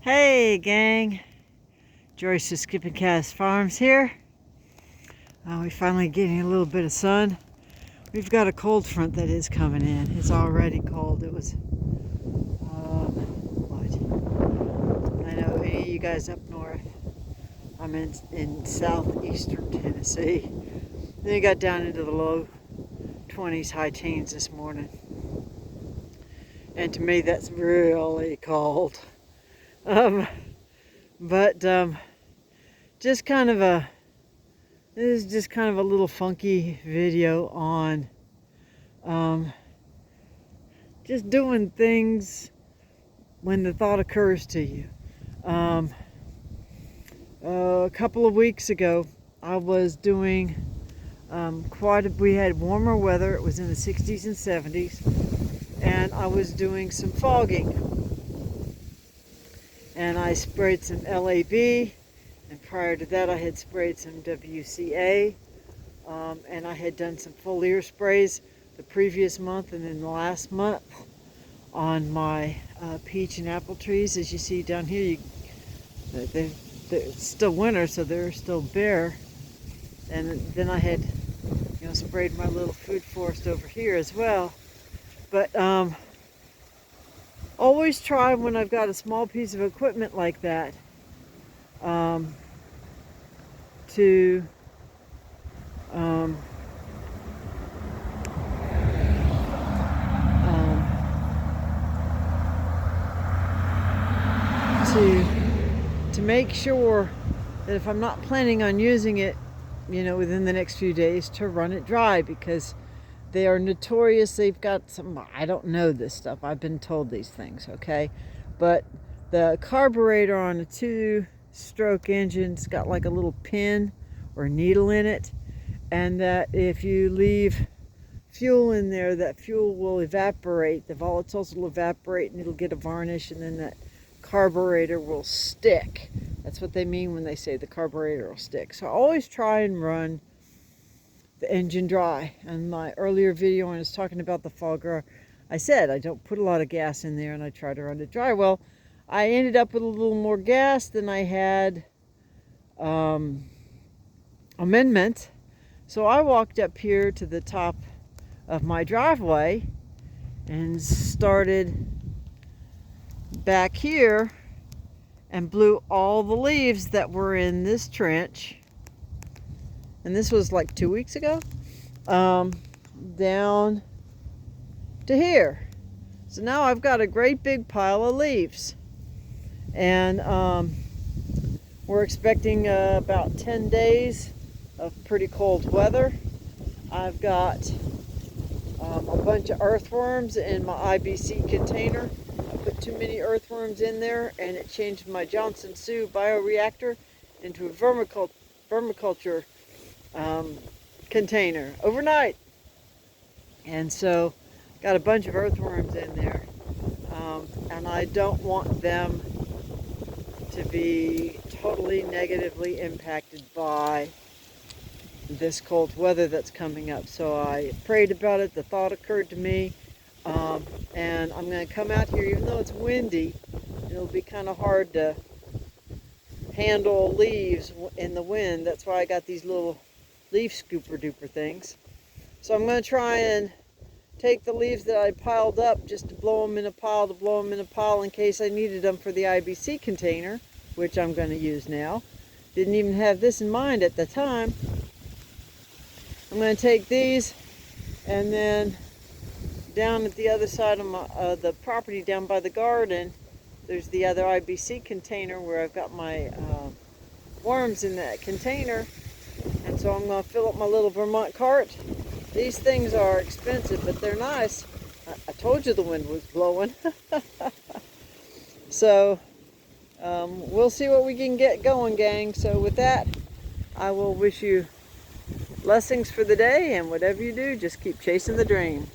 Hey gang, Joyce of Polyface Farms here. We're finally getting a little bit of sun. We've got a cold front that is coming in. It's already cold. It was, I know any of you guys up north. I'm in southeastern Tennessee. Then it got down into the low 20s, high teens this morning. And to me that's really cold. Just kind of this is just kind of a little funky video on just doing things when the thought occurs to you. A couple of weeks ago I was doing we had warmer weather. It was in the 60s and 70s, and I was doing some fogging. And I sprayed some LAB, and prior to that I had sprayed some WCA, and I had done some foliar sprays the previous month and then the last month on my peach and apple trees. As you see down here, it's still winter, so they're still bare. And then I had sprayed my little food forest over here as well. But always try, when I've got a small piece of equipment like that, to make sure that if I'm not planning on using it, within the next few days, to run it dry, because they are notorious. They've got some, I don't know this stuff, I've been told these things, okay? But the carburetor on a 2-stroke engine's got like a little pin or needle in it, and that if you leave fuel in there, that fuel will evaporate, the volatiles will evaporate, and it'll get a varnish, and then that carburetor will stick. That's what they mean when they say the carburetor will stick. So always try and run the engine dry. In my earlier video when I was talking about the fogger, I said I don't put a lot of gas in there and I try to run it dry. Well, I ended up with a little more gas than I had amendment. So I walked up here to the top of my driveway and started back here and blew all the leaves that were in this trench, and this was like 2 weeks ago, down to here. So now I've got a great big pile of leaves, and we're expecting about 10 days of pretty cold weather. I've got a bunch of earthworms in my IBC container. I put too many earthworms in there, and it changed my Johnson Sioux bioreactor into a vermiculture container overnight. And so got a bunch of earthworms in there, and I don't want them to be totally negatively impacted by this cold weather that's coming up. So I prayed about it, the thought occurred to me, and I'm going to come out here. Even though it's windy, it'll be kind of hard to handle leaves in the wind. That's why I got these little leaf scooper duper things. So I'm going to try and take the leaves that I piled up, just to blow them in a pile, in case I needed them for the IBC container, which I'm going to use now. Didn't even have this in mind at the time. I'm going to take these, and then down at the other side of the property, down by the garden, there's the other IBC container where I've got my worms in that container. And so I'm going to fill up my little Vermont cart. These things are expensive, but they're nice. I told you the wind was blowing. So we'll see what we can get going, gang. So with that, I will wish you blessings for the day, and whatever you do, just keep chasing the dream.